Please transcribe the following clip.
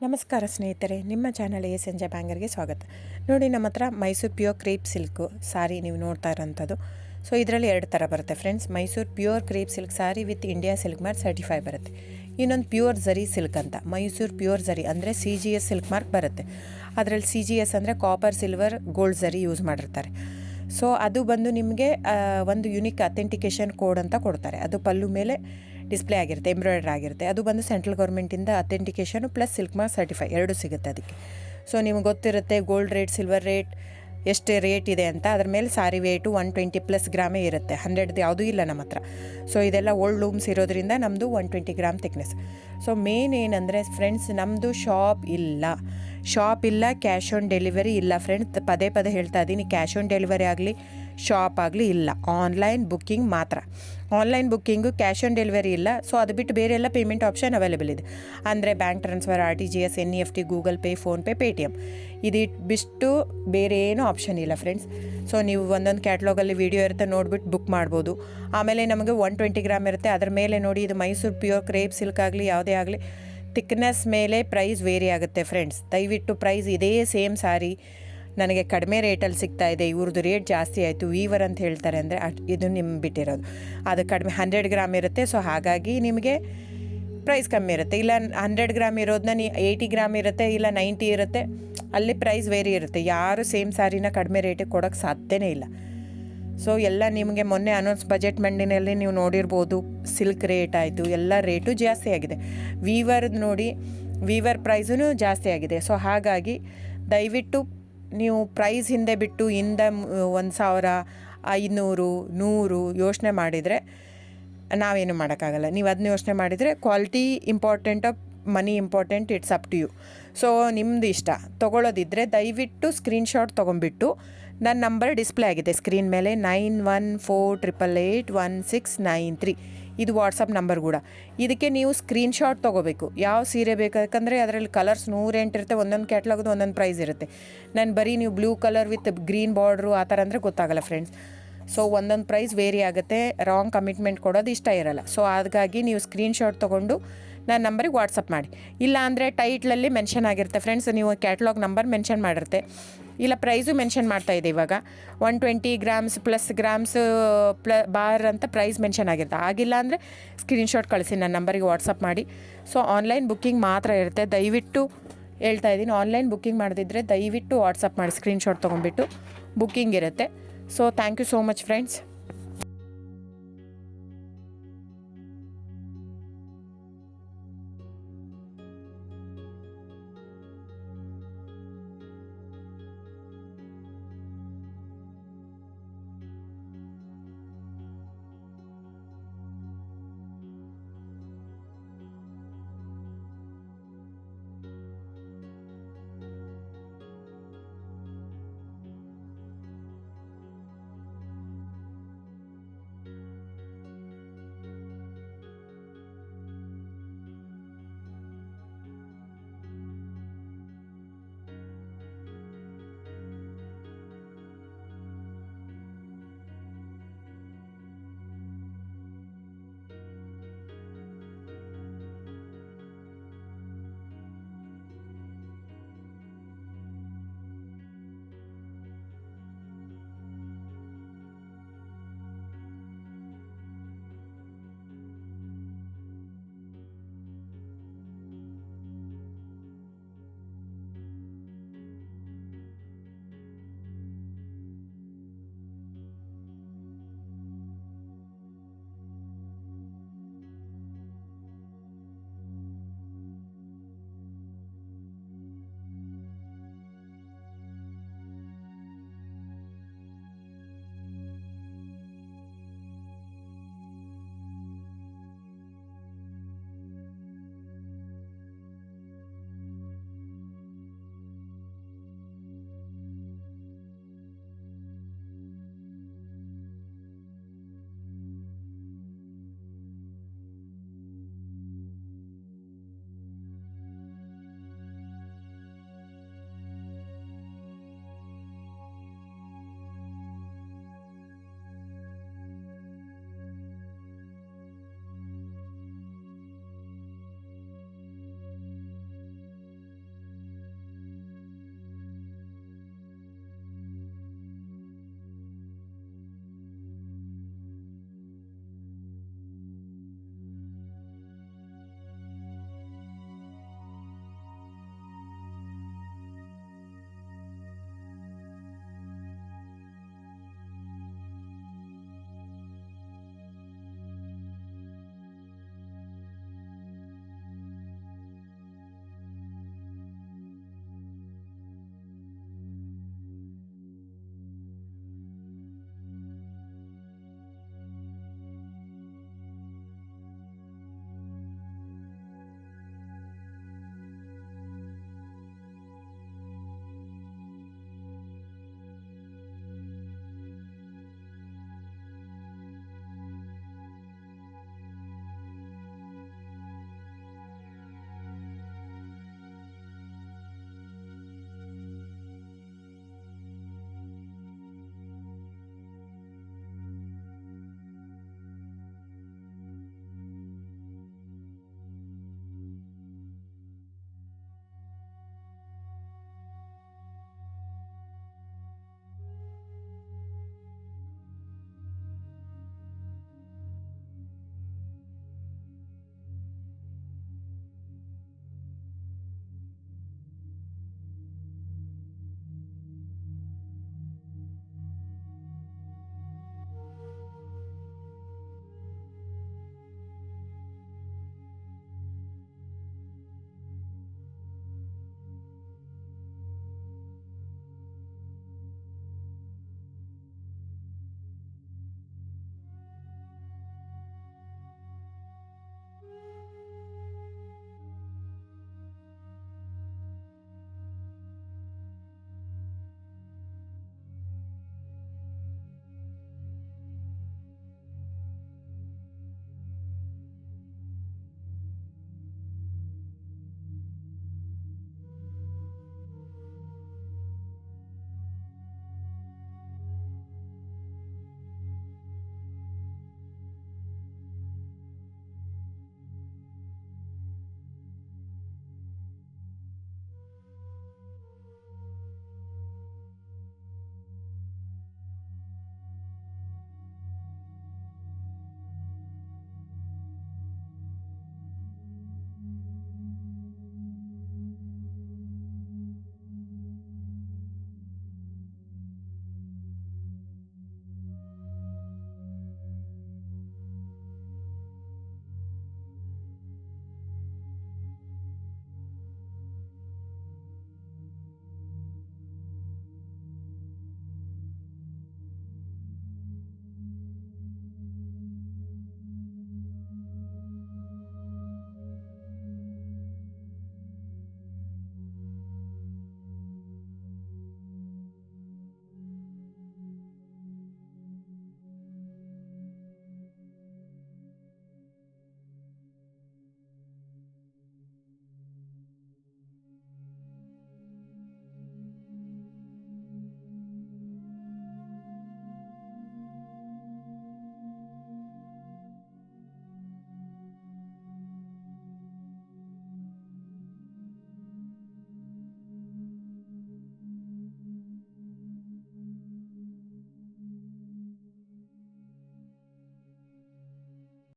ನಮಸ್ಕಾರ ಸ್ನೇಹಿತರೆ, ನಿಮ್ಮ ಚಾನಲ್ ಸಂಜೆ ಬ್ಯಾಂಗರ್ಗೆ ಸ್ವಾಗತ. ನೋಡಿ, ನಮ್ಮ ಹತ್ರ ಮೈಸೂರು ಪ್ಯೂರ್ ಕ್ರೇಪ್ ಸಿಲ್ಕು ಸಾರಿ ನೀವು ನೋಡ್ತಾ ಇರೋಂಥದ್ದು. ಸೊ ಇದರಲ್ಲಿ ಎರಡು ಥರ ಬರುತ್ತೆ friends. Mysuru pure crepe silk sorry with India silk mark certify ಬರುತ್ತೆ. ಇನ್ನೊಂದು ಪ್ಯೂರ್ ಝರಿ ಸಿಲ್ಕ್ ಅಂತ, ಮೈಸೂರು ಪ್ಯೂರ್ ಝರಿ ಅಂದರೆ CGS ಸಿಲ್ಕ್ ಮಾರ್ಕ್ ಬರುತ್ತೆ. ಅದರಲ್ಲಿ CGS ಅಂದರೆ ಕಾಪರ್, ಸಿಲ್ವರ್, ಗೋಲ್ಡ್ ಝರಿ ಯೂಸ್ ಮಾಡಿರ್ತಾರೆ. ಸೊ ಅದು ಬಂದು ನಿಮಗೆ ಒಂದು ಯುನಿಕ್ ಅಥೆಂಟಿಕೇಷನ್ ಕೋಡ್ ಅಂತ ಕೊಡ್ತಾರೆ. ಅದು ಪಲ್ಲು ಮೇಲೆ ಡಿಸ್ಪ್ಲೇ ಆಗಿರುತ್ತೆ, ಎಂಬ್ರಾಯ್ಡ್ರಿ ಆಗಿರುತ್ತೆ. ಅದು ಬಂದು ಸೆಂಟ್ರಲ್ ಗೌರ್ಮೆಂಟಿಂದ ಅಥೆಂಟಿಕೇಷನು ಪ್ಲಸ್ ಸಿಲ್ಕ್ ಮಾರ್ಕ್ ಸರ್ಟಿಫೈ ಎರಡೂ ಸಿಗುತ್ತೆ ಅದಕ್ಕೆ. ಸೊ ನಿಮ್ಗೆ ಗೊತ್ತಿರುತ್ತೆ ಗೋಲ್ಡ್ ರೇಟ್, ಸಿಲ್ವರ್ ರೇಟ್ ಎಷ್ಟು ರೇಟ್ ಇದೆ ಅಂತ. ಅದ್ರ ಮೇಲೆ ಸಾರಿ ವೇಟು 120+ ಗ್ರಾಮೇ ಇರುತ್ತೆ, 100 ಯಾವುದೂ ಇಲ್ಲ ನಮ್ಮ ಹತ್ರ. ಸೊ ಇದೆಲ್ಲ ಓಲ್ಡ್ ಲೂಮ್ಸ್ ಇರೋದ್ರಿಂದ ನಮ್ಮದು 120 ಗ್ರಾಮ್ ಥಿಕ್ನೆಸ್. ಸೊ ಮೇನ್ ಏನಂದರೆ ಫ್ರೆಂಡ್ಸ್, ನಮ್ಮದು ಶಾಪ್ ಇಲ್ಲ, ಕ್ಯಾಶ್ ಆನ್ ಡೆಲಿವರಿ ಇಲ್ಲ ಫ್ರೆಂಡ್ಸ್. ಪದೇ ಹೇಳ್ತಾ ಇದ್ದೀನಿ, ಕ್ಯಾಶ್ ಆನ್ ಡೆಲಿವರಿ ಆಗಲಿ ಶಾಪ್ ಆಗಲಿ ಇಲ್ಲ, ಆನ್ಲೈನ್ ಬುಕ್ಕಿಂಗ್ ಮಾತ್ರ. Online booking, cash on delivery ಇಲ್ಲ. ಸೊ ಅದು ಬಿಟ್ಟು ಬೇರೆ ಎಲ್ಲ ಪೇಮೆಂಟ್ ಆಪ್ಷನ್ ಅವೈಲೇಬಲ್ ಇದೆ. ಅಂದರೆ bank transfer, RTGS, NEFT, Google pay, PhonePe, Paytm ಇದು ಬಿಟ್ಟು ಬೇರೆ ಏನೂ ಆಪ್ಷನ್ ಇಲ್ಲ ಫ್ರೆಂಡ್ಸ್. ಸೊ ನೀವು ಒಂದೊಂದು ಕ್ಯಾಟ್ಲಾಗಲ್ಲಿ ವೀಡಿಯೋ ಇರುತ್ತೆ, ನೋಡಿಬಿಟ್ಟು ಬುಕ್ ಮಾಡ್ಬೋದು. ಆಮೇಲೆ ನಮಗೆ 120 ಗ್ರಾಮ್ ಇರುತ್ತೆ. ಅದ್ರ ಮೇಲೆ ನೋಡಿ, ಇದು ಮೈಸೂರು ಪ್ಯೂರ್ ಕ್ರೇಪ್ ಸಿಲ್ಕ್ ಆಗಲಿ ಯಾವುದೇ ಆಗಲಿ ಥಿಕ್ನೆಸ್ ಮೇಲೆ ಪ್ರೈಸ್ ವೇರಿ ಆಗುತ್ತೆ ಫ್ರೆಂಡ್ಸ್. ದಯವಿಟ್ಟು ಪ್ರೈಸ್ ಇದೇ ಸೇಮ್ ಸಾರಿ ನನಗೆ ಕಡಿಮೆ ರೇಟಲ್ಲಿ ಸಿಗ್ತಾ ಇದೆ, ಇವ್ರದ್ದು ರೇಟ್ ಜಾಸ್ತಿ ಆಯಿತು ವೀವರ್ ಅಂತ ಹೇಳ್ತಾರೆ ಅಂದರೆ ಇದು ನಿಮ್ಮ ಬಿಟ್ಟಿರೋದು. ಅದು ಕಡಿಮೆ 100 ಗ್ರಾಮ್ ಇರುತ್ತೆ. ಸೊ ಹಾಗಾಗಿ ನಿಮಗೆ ಪ್ರೈಸ್ ಕಮ್ಮಿ ಇರುತ್ತೆ. ಇಲ್ಲ 100 ಗ್ರಾಮ್ ಇರೋದನ್ನ 80 ಗ್ರಾಮ್ ಇರುತ್ತೆ, ಇಲ್ಲ 90 ಇರುತ್ತೆ, ಅಲ್ಲಿ ಪ್ರೈಸ್ ವೇರಿ ಇರುತ್ತೆ. ಯಾರು ಸೇಮ್ ಸಾರಿನ ಕಡಿಮೆ ರೇಟಿಗೆ ಕೊಡೋಕ್ಕೆ ಸಾಧ್ಯನೇ ಇಲ್ಲ. ಸೊ ಎಲ್ಲ ನಿಮಗೆ ಮೊನ್ನೆ ಅನೌನ್ಸ್ ಬಜೆಟ್ ಮಂಡಿನಲ್ಲಿ ನೀವು ನೋಡಿರ್ಬೋದು, ಸಿಲ್ಕ್ ರೇಟ್ ಆಯಿತು, ಎಲ್ಲ ರೇಟು ಜಾಸ್ತಿ ಆಗಿದೆ. ವೀವರ್ದು ನೋಡಿ, ವೀವರ್ ಪ್ರೈಸೂ ಜಾಸ್ತಿ ಆಗಿದೆ. ಸೊ ಹಾಗಾಗಿ ದಯವಿಟ್ಟು ನೀವು ಪ್ರೈಸ್ ಹಿಂದೆ ಬಿಟ್ಟು 1,000, 500, 100 ಯೋಚನೆ ಮಾಡಿದರೆ ನಾವೇನು ಮಾಡೋಕ್ಕಾಗಲ್ಲ. ನೀವು ಅದನ್ನ ಯೋಚನೆ ಮಾಡಿದರೆ quality important, money important, it's up to you. So ನಿಮ್ಮದು ಇಷ್ಟ. ತೊಗೊಳ್ಳೋದಿದ್ದರೆ ದಯವಿಟ್ಟು ಸ್ಕ್ರೀನ್ಶಾಟ್ ತೊಗೊಂಬಿಟ್ಟು, ನನ್ನ ನಂಬರ್ ಡಿಸ್ಪ್ಲೇ ಆಗಿದೆ ಸ್ಕ್ರೀನ್ ಮೇಲೆ, 9148881693 ಇದು ವಾಟ್ಸಪ್ ನಂಬರ್ ಕೂಡ. ಇದಕ್ಕೆ ನೀವು ಸ್ಕ್ರೀನ್ಶಾಟ್ ತೊಗೋಬೇಕು. ಯಾವ ಸೀರೆ ಬೇಕು, ಯಾಕಂದರೆ ಅದರಲ್ಲಿ ಕಲರ್ಸ್ 108 ಇರುತ್ತೆ, ಒಂದೊಂದು ಕ್ಯಾಟ್ಲಾಗದು ಒಂದೊಂದು ಪ್ರೈಸ್ ಇರುತ್ತೆ. ನಾನು ಬರೀ ನೀವು blue colour with green border ಆ ಥರ ಅಂದರೆ ಗೊತ್ತಾಗಲ್ಲ ಫ್ರೆಂಡ್ಸ್. ಸೊ ಒಂದೊಂದು ಪ್ರೈಸ್ ವೇರಿ ಆಗುತ್ತೆ, ರಾಂಗ್ ಕಮಿಟ್ಮೆಂಟ್ ಕೊಡೋದು ಇಷ್ಟ ಇರಲ್ಲ. ಸೊ ಹಾಗಾಗಿ ನೀವು ಸ್ಕ್ರೀನ್ಶಾಟ್ ತೊಗೊಂಡು ನನ್ನ ನಂಬರಿಗೆ ವಾಟ್ಸಪ್ ಮಾಡಿ. ಇಲ್ಲ ಅಂದರೆ ಟೈಟ್ಲಲ್ಲಿ ಮೆನ್ಷನ್ ಆಗಿರುತ್ತೆ ಫ್ರೆಂಡ್ಸ್, ನೀವು ಕ್ಯಾಟ್ಲಾಗ್ ನಂಬರ್ ಮೆನ್ಷನ್ ಮಾಡಿರುತ್ತೆ, ಇಲ್ಲ ಪ್ರೈಸು ಮೆನ್ಷನ್ ಮಾಡ್ತಾಯಿದೆ. ಇವಾಗ 120 ಗ್ರಾಮ್ಸ್ ಪ್ಲಸ್ ಗ್ರಾಮ್ಸ್ ಬಾರ್ ಅಂತ ಪ್ರೈಸ್ ಮೆನ್ಷನ್ ಆಗಿರುತ್ತೆ. ಆಗಿಲ್ಲ ಅಂದರೆ ಸ್ಕ್ರೀನ್ಶಾಟ್ ಕಳಿಸಿ, ನನ್ನ ನಂಬರಿಗೆ ವಾಟ್ಸಪ್ ಮಾಡಿ. ಸೊ ಆನ್ಲೈನ್ ಬುಕ್ಕಿಂಗ್ ಮಾತ್ರ ಇರುತ್ತೆ. ದಯವಿಟ್ಟು ಹೇಳ್ತಾ ಇದ್ದೀನಿ, ಆನ್ಲೈನ್ ಬುಕ್ಕಿಂಗ್ ಮಾಡದಿದ್ದರೆ ದಯವಿಟ್ಟು ವಾಟ್ಸಪ್ ಮಾಡಿ, ಸ್ಕ್ರೀನ್ಶಾಟ್ ತೊಗೊಂಡ್ಬಿಟ್ಟು ಬುಕ್ಕಿಂಗ್ ಇರುತ್ತೆ. So thank you so much friends.